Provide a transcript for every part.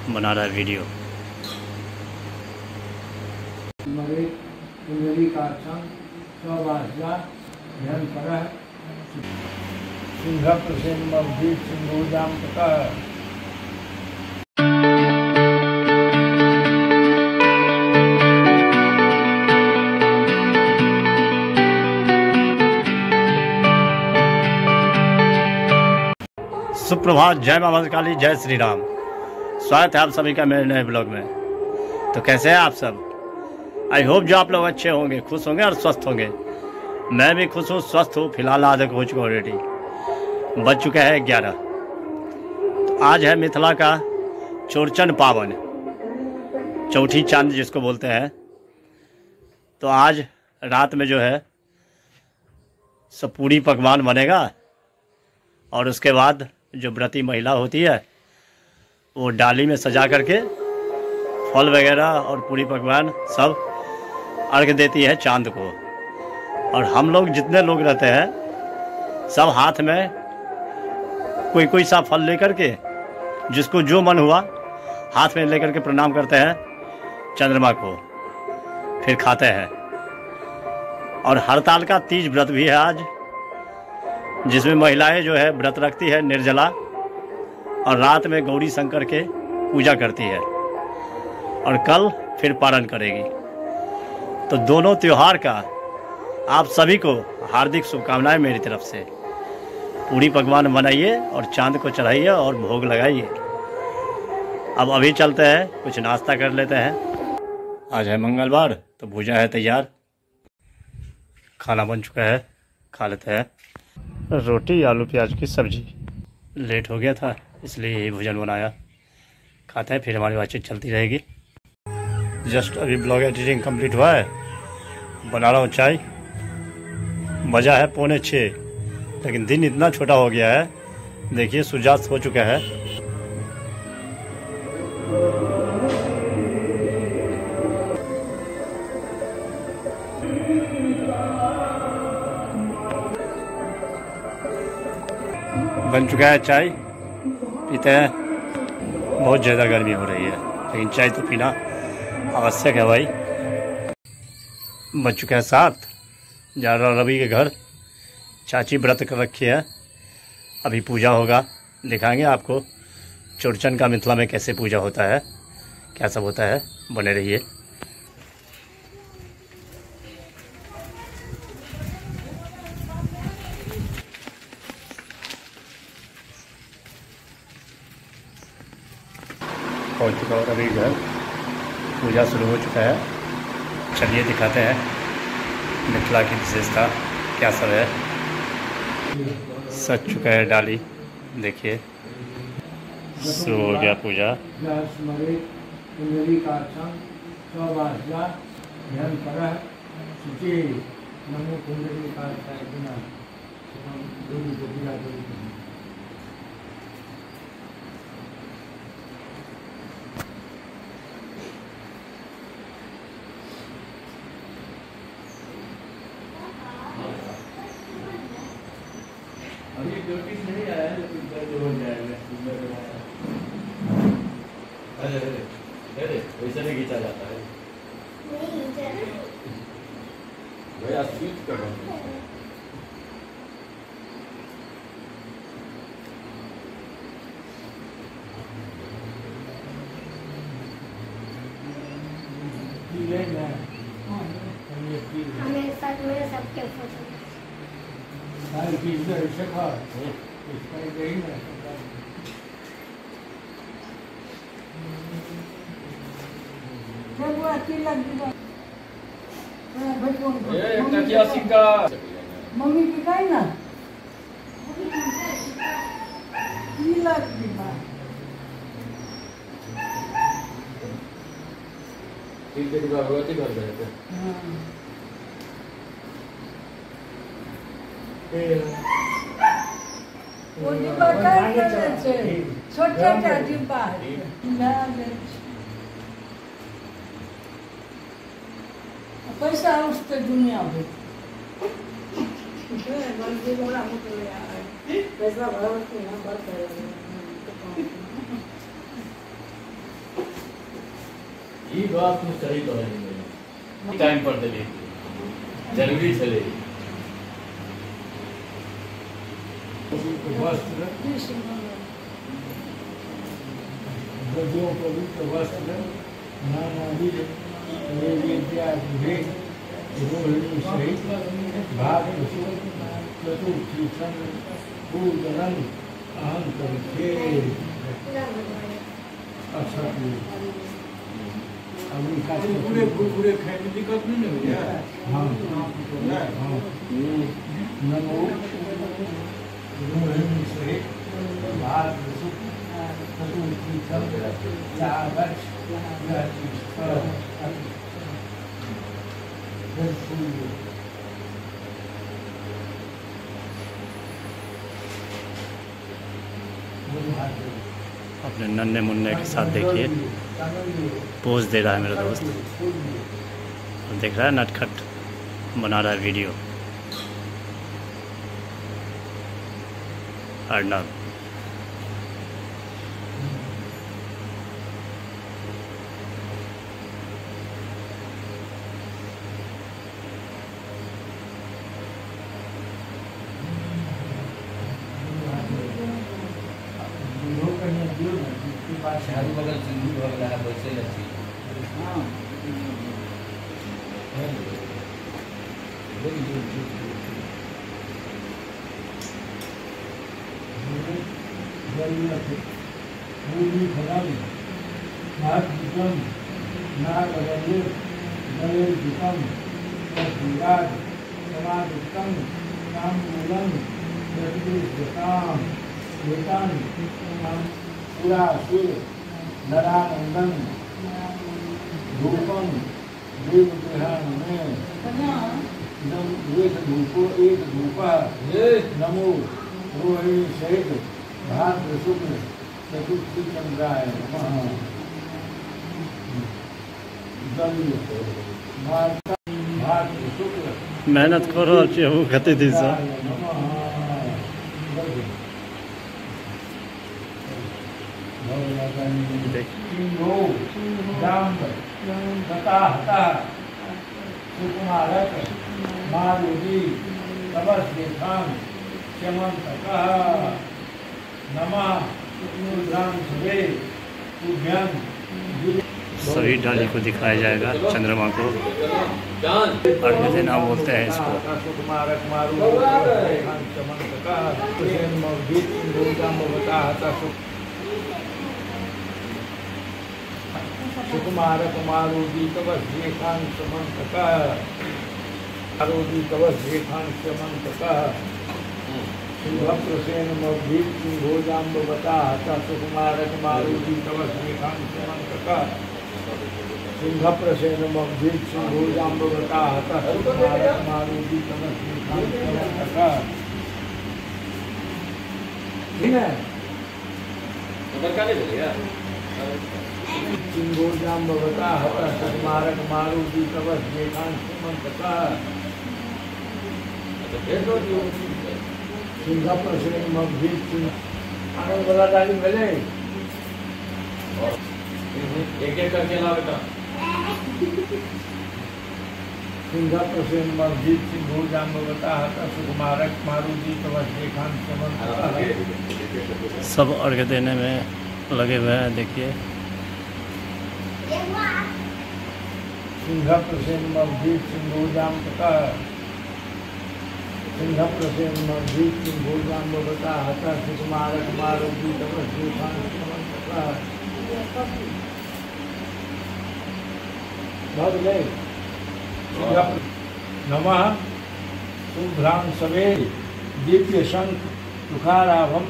बना रहा है वीडियो। सुप्रभात, जय माता काली, जय श्री राम। स्वागत है आप सभी का मेरे नए ब्लॉग में। तो कैसे हैं आप सब? आई होप जो आप लोग अच्छे होंगे, खुश होंगे और स्वस्थ होंगे। मैं भी खुश हूँ, स्वस्थ हूँ। फिलहाल आज हो चुका ऑलरेडी, बज चुका है 11। तो आज है मिथिला का चौरचन पावन, चौठी चांद जिसको बोलते हैं। तो आज रात में जो है सब पूरी पकवान बनेगा और उसके बाद जो व्रती महिला होती है वो डाली में सजा करके फल वगैरह और पूरी पकवान सब अर्घ देती है चांद को। और हम लोग जितने लोग रहते हैं सब हाथ में कोई कोई सा फल लेकर के, जिसको जो मन हुआ हाथ में लेकर के प्रणाम करते हैं चंद्रमा को, फिर खाते हैं। और हड़ताल का तीज व्रत भी है आज, जिसमें महिलाएं जो है व्रत रखती है निर्जला और रात में गौरी शंकर के पूजा करती है और कल फिर पारण करेगी। तो दोनों त्योहार का आप सभी को हार्दिक शुभकामनाएं मेरी तरफ से। पूरी पकवान बनाइए और चांद को चढ़ाइए और भोग लगाइए। अब अभी चलते हैं, कुछ नाश्ता कर लेते हैं। आज है मंगलवार, तो भुजा है तैयार, खाना बन चुका है, खा लेते हैं। रोटी आलू प्याज की सब्जी। लेट हो गया था इसलिए यही भोजन बनाया, खाते हैं, फिर हमारी बातचीत चलती रहेगी। जस्ट अभी ब्लॉग एडिटिंग कंप्लीट हुआ है, बना रहा हूँ चाय। बजा है 5:45, लेकिन दिन इतना छोटा हो गया है। देखिए सूर्यास्त हो चुका है। बन चुका है चाय, पीते हैं। बहुत ज़्यादा गर्मी हो रही है, लेकिन चाय तो पीना आवश्यक है भाई। बज चुका है 7, जा रहा रवि के घर। चाची व्रत कर रखी है, अभी पूजा होगा, दिखाएंगे आपको चौरचन का मिथिला में कैसे पूजा होता है, क्या सब होता है। बने रहिए। पहुँच चुका और अभी घर पूजा शुरू हो चुका है। चलिए दिखाते हैं मिथिला की विशेषता क्या सब है। सज चुका है डाली, देखिए शुरू हो गया पूजा। अभी ज्योतिष नहीं आया है, लेकिन जल्द हो जाएगा। अरे अरे अरे वैसे नहीं खींचा जाता है, भैया स्वीट कर हमें साथ में सबके फोटो सारी चीज ऐसे खा इसका यही ना। मम्मी की काय ना भगवती घर गए थे। वो डिब्बा काय करे छे, छोटा डिब्बा पैसा उससे दुनिया में पैसा ये बात में सही कहेंगे टाइम पर दिली जरूरी चले वस्त्र गजों पवित्र वस्त्र नानादि नैवेद्या गृहे रोहिणी सहित भाग चतुर्थी पूजन अहम करके अच्छा पूरे पूरे खाने दिक्कत नहीं हो गया। हाँ हाँ नमो रोहिणी सहित भाग चतुर्थी चावच अपने नन्हे मुन्ने के साथ देखिए पोज दे रहा है मेरा दोस्त और देख रहा है नटखट बना रहा है वीडियो अर्नब। चारू बगल सिंधु बगल है वैसे लच्छी नरानंदन धूपम देव गृहण में एक धूपो एक धूप नमो रोहिणी सहित भाद्र शुक्ल चतुर्थी चंद्राय नमः भाद्र शुक्ल मेहनत करो और चेहू खते थी सर सुकुमारक मारुति तपस्येथां चमन्तकः नमः रुद्रांशवे तुभ्यं सभी डाली को दिखाया जाएगा चंद्रमा को अर्घ्य देना बोलते हैं इसको। सुकुमारक मारुति सुकुमारक मारुति तपस्येथां चमन्तकः आरोदी तपस्येथां चमन्तकः सिंहप्रसेन मौभीत सिंहोजाम्बवता हता सुकुमारक मारुति तपस्येथां चमन्तकः सिंहप्रसेन मौभीत सिंहोजाम्बवता हता सुकुमारक मारुति तपस्येथां चमन्तकः। ठीक है सिंहोजाम्बवता हता सुकुमारक मारुति तपस्येथां चमन्तकः सिंहप्रसेन मौभीत आनंद वाला डाली मिले एक एक करके ला बेटा सिंहप्रसेन मौभीत सिंहोजाम्बवता हता सुकुमारक मारुति तपस्येथां चमन्तकः। सब अर्घ्य देने में लगे हुए हैं देखिए। सिंहप्रसेन मौभीत सिंहोजाम्बवता सिंहप्रसेन मौभीत सिंहोजाम्बवता हता सुकुमारक मारुति तपस्येथां चमन्तकः। बहुत गए नमः शुभ्रांशवे दिव्य शंख तुखाराभम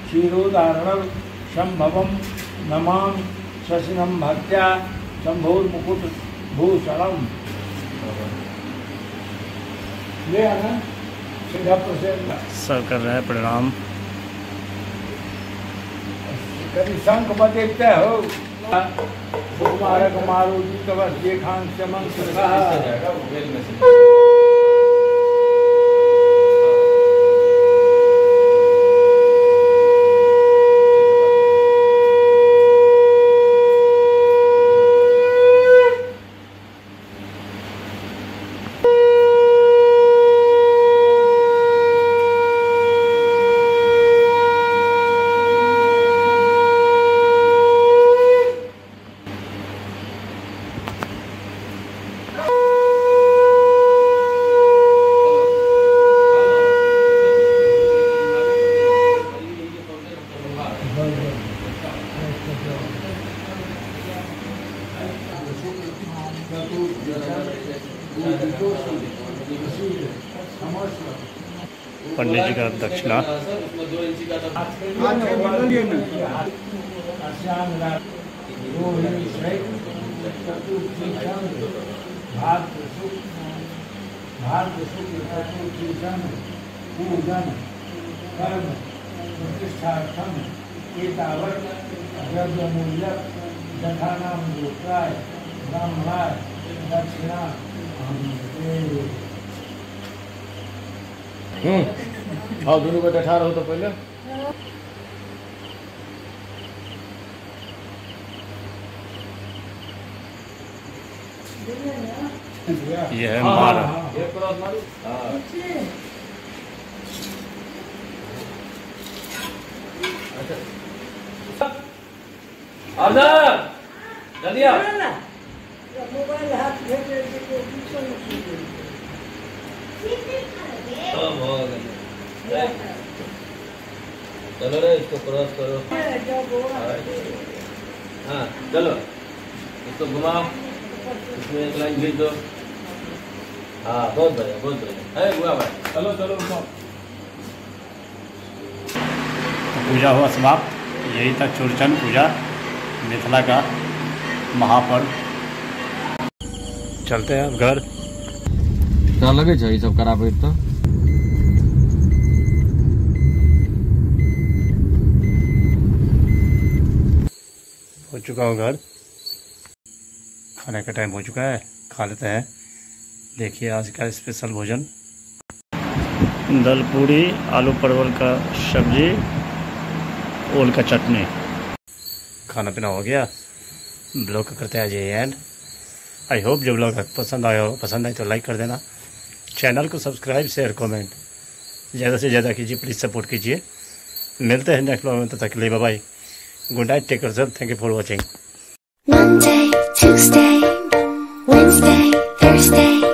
क्षीरोदारणम शंभवम नमाम शशिनम भक्त्या शंभोर्मुकुट भूषणम। ले आना सिंहप्रसेन सब कर रहे हैं प्रणाम। कभी शंख बजते हो सुकुमारक मारुति तपस्येथां चमन्तकः। पंडित जी का दक्षिणा। पूजन कर्म प्रतिष्ठार्थम एतावत् द्रव्यमूल्यक दक्षानाम गोत्राय ब्राह्मणाय दक्षिणा। हाँ दोनों को बैठा रहो तो पहले। ये है माला। मोबाइल हाथ भेजे पीछे चलो रे इसको क्रॉस करो। हाँ चलो इसको घुमाओ, इसमें एक लाइन भेज दो। हाँ बहुत बढ़िया बहुत बढ़िया है बुआ भाई। चलो चलो पूजा हुआ समाप्त। यही था चौरचन पूजा, मिथिला का महापर्व। चलते हैं अब घर। क्या लगे ये सब कराबे तो हो चुका हूँ घर। खाने का टाइम हो चुका है, खा लेते हैं। देखिए आज का स्पेशल भोजन, दाल पूड़ी, आलू परवल का सब्जी, ओल का चटनी। खाना पीना हो गया। ब्लॉग का करते हैं आज ये एंड। आई होप जो ब्लॉग पसंद आया हो, पसंद आए तो लाइक कर देना, चैनल को सब्सक्राइब शेयर कमेंट ज़्यादा से ज़्यादा कीजिए, प्लीज़ सपोर्ट कीजिए। मिलते हैं नेक्स्ट ब्लॉग में, तब तक के लिए bye bye, good night, take care, thank you for watching. Monday, Tuesday, Wednesday, Thursday